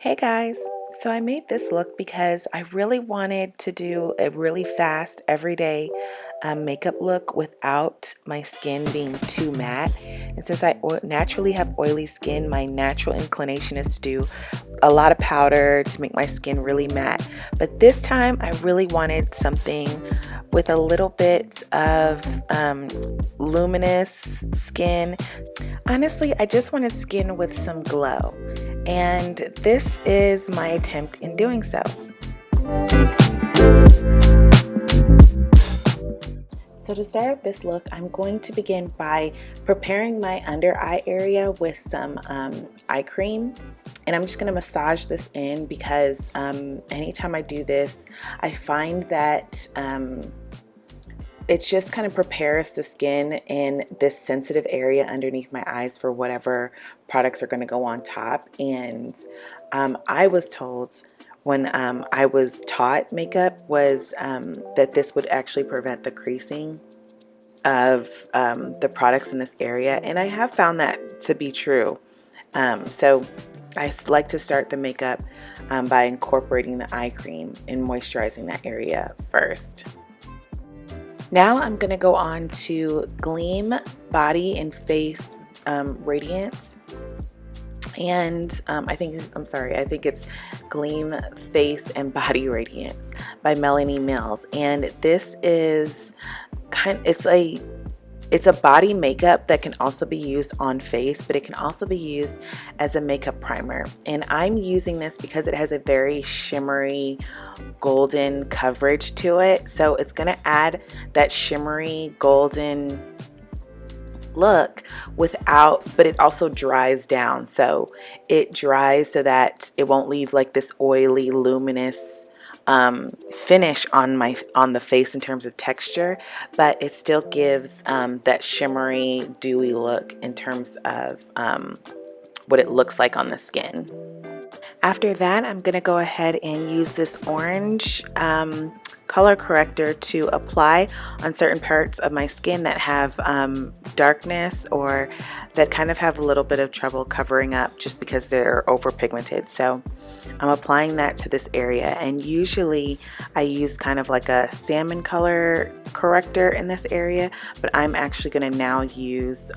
Hey guys, so I made this look because I really wanted to do a really fast, everyday makeup look without my skin being too matte. And since I naturally have oily skin, my natural inclination is to do a lot of powder to make my skin really matte. But this time I really wanted something with a little bit of luminous skin. Honestly, I just wanted skin with some glow. And this is my attempt in doing so. So to start off this look, I'm going to begin by preparing my under eye area with some eye cream. And I'm just going to massage this in because anytime I do this, I find that it just kind of prepares the skin in this sensitive area underneath my eyes for whatever products are going to go on top. And I was told when I was taught makeup was that this would actually prevent the creasing of the products in this area. And I have found that to be true. So I like to start the makeup by incorporating the eye cream and moisturizing that area first. Now I'm going to go on to Gleam Body and Face Radiance. And I think it's Gleam Face and Body Radiance by Melanie Mills. And this is it's a body makeup that can also be used on face, but it can also be used as a makeup primer. And I'm using this because it has a very shimmery golden coverage to it. So it's going to add that shimmery golden look but it also dries down. So it dries so that it won't leave like this oily, luminous finish on the face in terms of texture, but it still gives that shimmery, dewy look in terms of what it looks like on the skin. After that, I'm going to go ahead and use this orange color corrector to apply on certain parts of my skin that have darkness or that kind of have a little bit of trouble covering up just because they're overpigmented. So I'm applying that to this area, and usually I use kind of like a salmon color corrector in this area, but I'm actually going to now use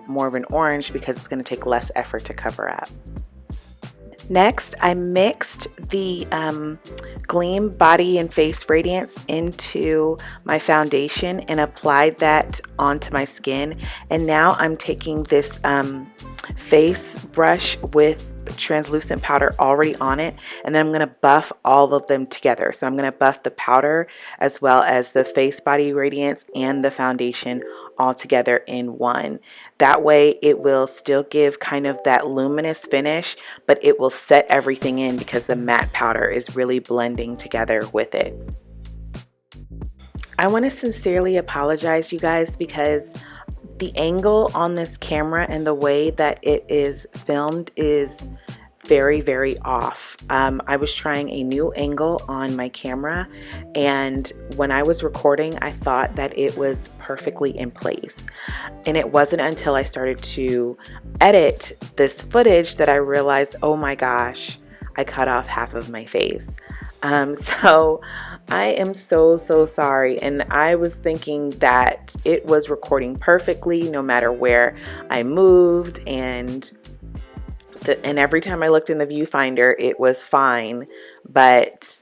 more of an orange because it's going to take less effort to cover up. Next, I mixed the Gleam Body and Face Radiance into my foundation and applied that onto my skin. And now I'm taking this face brush with translucent powder already on it, and then I'm going to buff all of them together. So I'm going to buff the powder as well as the face body radiance and the foundation all together in one. That way it will still give kind of that luminous finish, but it will set everything in because the matte powder is really blending together with it. I want to sincerely apologize, you guys, because the angle on this camera and the way that it is filmed is very, very off. I was trying a new angle on my camera, and when I was recording, I thought that it was perfectly in place. And it wasn't until I started to edit this footage that I realized, oh my gosh, I cut off half of my face. So I am so sorry, and I was thinking that it was recording perfectly no matter where I moved, and every time I looked in the viewfinder it was fine, but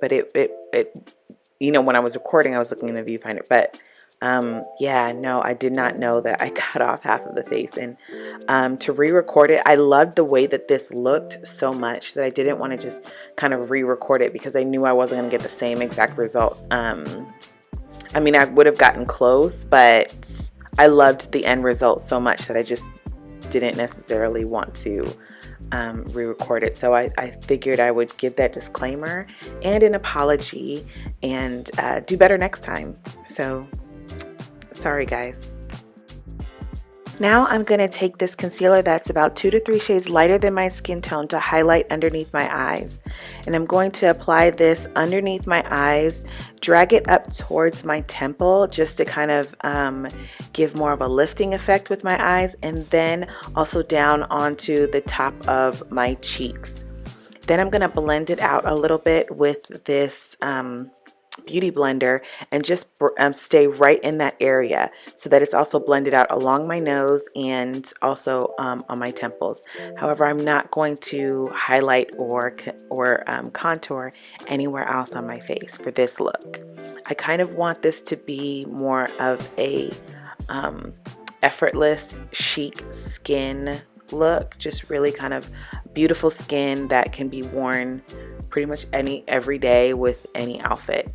it you know, when I was recording I was looking in the viewfinder, but yeah, no, I did not know that I cut off half of the face. And to re-record it, I loved the way that this looked so much that I didn't want to just kind of re-record it because I knew I wasn't going to get the same exact result. I mean, I would have gotten close, but I loved the end result so much that I just didn't necessarily want to re-record it. So I figured I would give that disclaimer and an apology and do better next time. So sorry guys. Now I'm going to take this concealer that's about 2 to 3 shades lighter than my skin tone to highlight underneath my eyes. And I'm going to apply this underneath my eyes, drag it up towards my temple just to kind of give more of a lifting effect with my eyes, and then also down onto the top of my cheeks. Then I'm going to blend it out a little bit with this beauty blender and just stay right in that area so that it's also blended out along my nose and also on my temples. However, I'm not going to highlight or contour anywhere else on my face for this look. I kind of want this to be more of a effortless, chic skin look, just really kind of beautiful skin that can be worn pretty much every day with any outfit.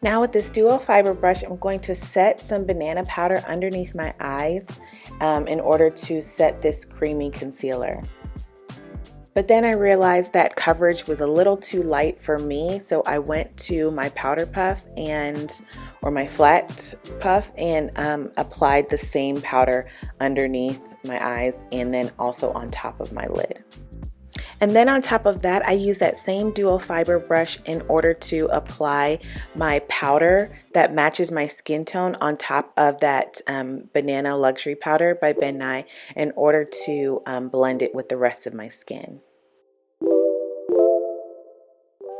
Now with this duo fiber brush, I'm going to set some banana powder underneath my eyes in order to set this creamy concealer. But then I realized that coverage was a little too light for me, so I went to my powder puff or my flat puff and applied the same powder underneath my eyes and then also on top of my lid. And then on top of that, I use that same duo fiber brush in order to apply my powder that matches my skin tone on top of that Banana Luxury Powder by Ben Nye in order to blend it with the rest of my skin.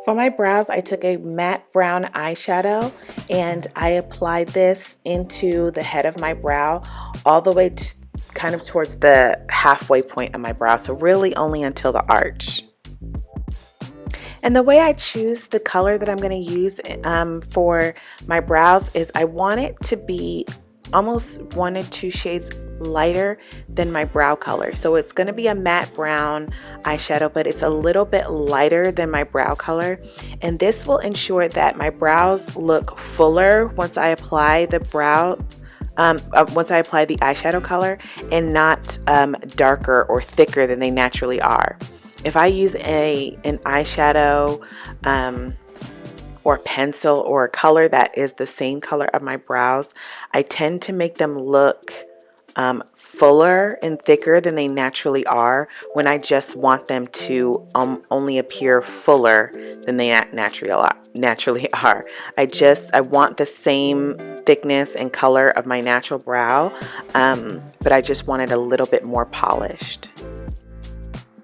For my brows, I took a matte brown eyeshadow and I applied this into the head of my brow all the way to kind of towards the halfway point of my brow, so really only until the arch. And the way I choose the color that I'm going to use for my brows is I want it to be almost 1 to 2 shades lighter than my brow color. So it's going to be a matte brown eyeshadow, but it's a little bit lighter than my brow color. And this will ensure that my brows look fuller once I apply the eyeshadow color and not darker or thicker than they naturally are. If I use an eyeshadow or pencil or a color that is the same color of my brows, I tend to make them look fuller and thicker than they naturally are when I just want them to only appear fuller than they naturally are. I want the same thickness and color of my natural brow, but I just want it a little bit more polished.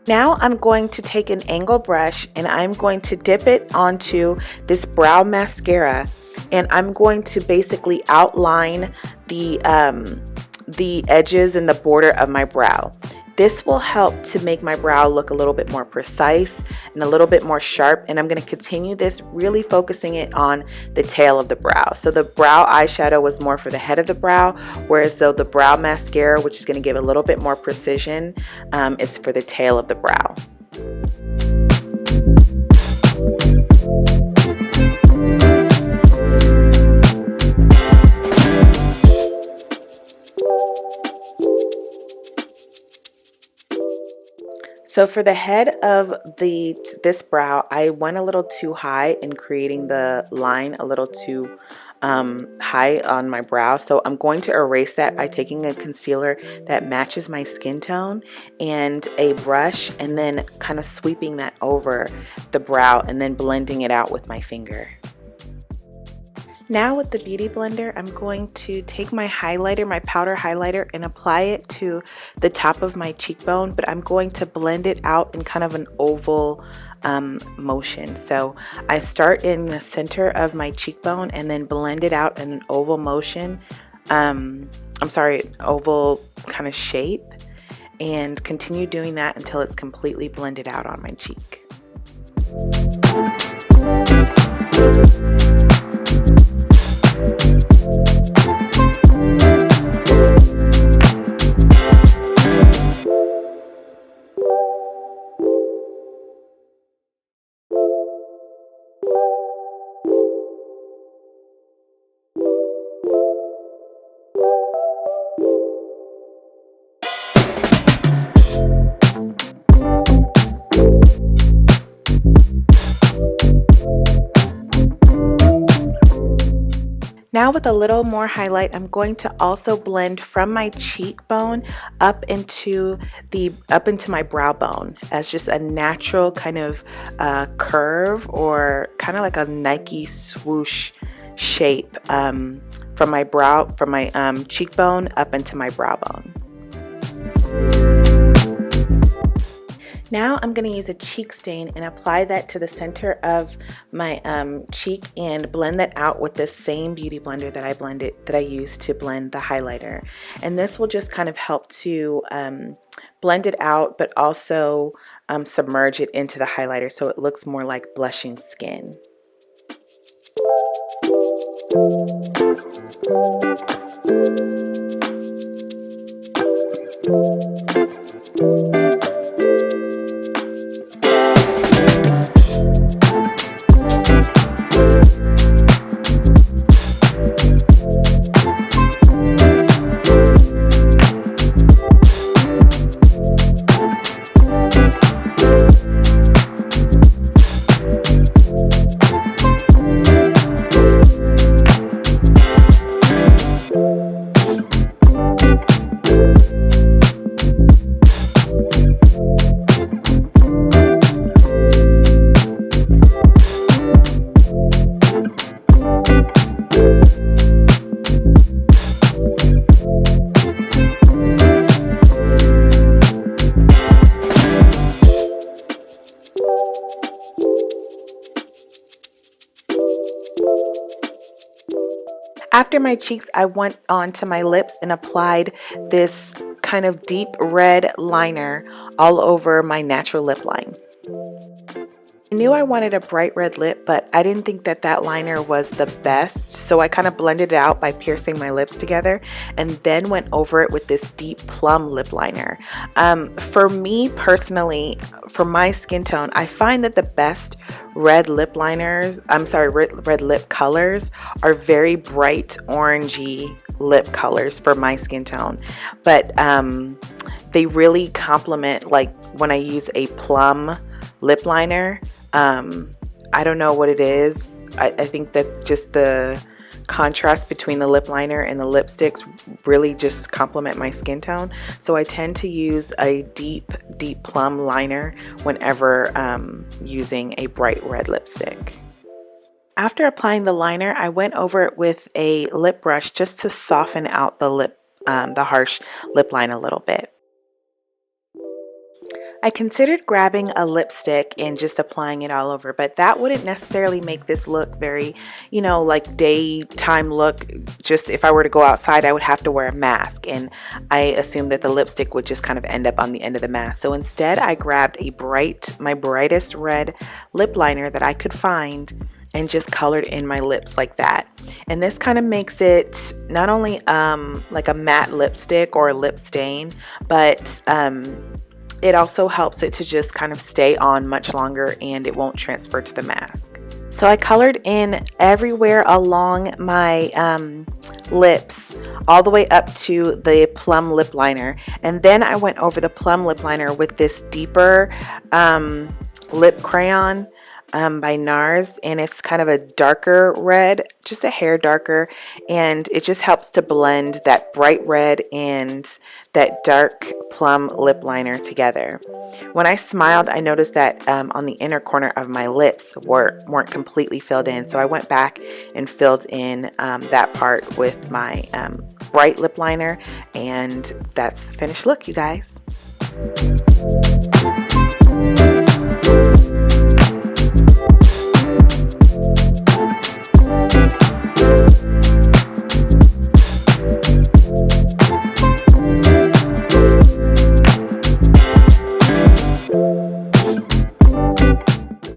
Now I'm going to take an angle brush and I'm going to dip it onto this brow mascara, and I'm going to basically outline the edges and the border of my brow. This will help to make my brow look a little bit more precise and a little bit more sharp, and I'm going to continue this really focusing it on the tail of the brow. So the brow eyeshadow was more for the head of the brow, whereas though the brow mascara, which is going to give a little bit more precision, is for the tail of the brow. So for the head of this brow, I went a little too high in creating the line a little too high on my brow. So I'm going to erase that by taking a concealer that matches my skin tone and a brush, and then kind of sweeping that over the brow and then blending it out with my finger. Now with the Beauty Blender, I'm going to take my highlighter, my powder highlighter, and apply it to the top of my cheekbone, but I'm going to blend it out in kind of an oval motion. So I start in the center of my cheekbone and then blend it out in an oval motion. Oval kind of shape, and continue doing that until it's completely blended out on my cheek. with a little more highlight, I'm going to also blend from my cheekbone up into my brow bone as just a natural kind of curve, or kind of like a Nike swoosh shape from my cheekbone up into my brow bone. Now I'm going to use a cheek stain and apply that to the center of my cheek and blend that out with the same beauty blender that I used to blend the highlighter. And this will just kind of help to blend it out, but also submerge it into the highlighter so it looks more like blushing skin. After my cheeks, I went on to my lips and applied this kind of deep red liner all over my natural lip line. I knew I wanted a bright red lip, but I didn't think that liner was the best, so I kind of blended it out by piercing my lips together and then went over it with this deep plum lip liner. For me personally, for my skin tone, I find that the best red lip colors are very bright orangey lip colors for my skin tone, but they really complement, like when I use a plum lip liner. I don't know what it is. I think that just the contrast between the lip liner and the lipsticks really just complement my skin tone. So I tend to use a deep plum liner whenever using a bright red lipstick. After applying the liner, I went over it with a lip brush just to soften out the harsh lip line a little bit. I considered grabbing a lipstick and just applying it all over, but that wouldn't necessarily make this look very, like daytime look. Just if I were to go outside, I would have to wear a mask, and I assumed that the lipstick would just kind of end up on the end of the mask. So instead, I grabbed my brightest red lip liner that I could find and just colored in my lips like that. And this kind of makes it not only like a matte lipstick or a lip stain, but it also helps it to just kind of stay on much longer and it won't transfer to the mask. So I colored in everywhere along my lips, all the way up to the plum lip liner. And then I went over the plum lip liner with this deeper lip crayon by NARS, and it's kind of a darker red, just a hair darker, and it just helps to blend that bright red and that dark plum lip liner together. When I smiled, I noticed that on the inner corner of my lips weren't completely filled in, so I went back and filled in that part with my bright lip liner, and that's the finished look, you guys.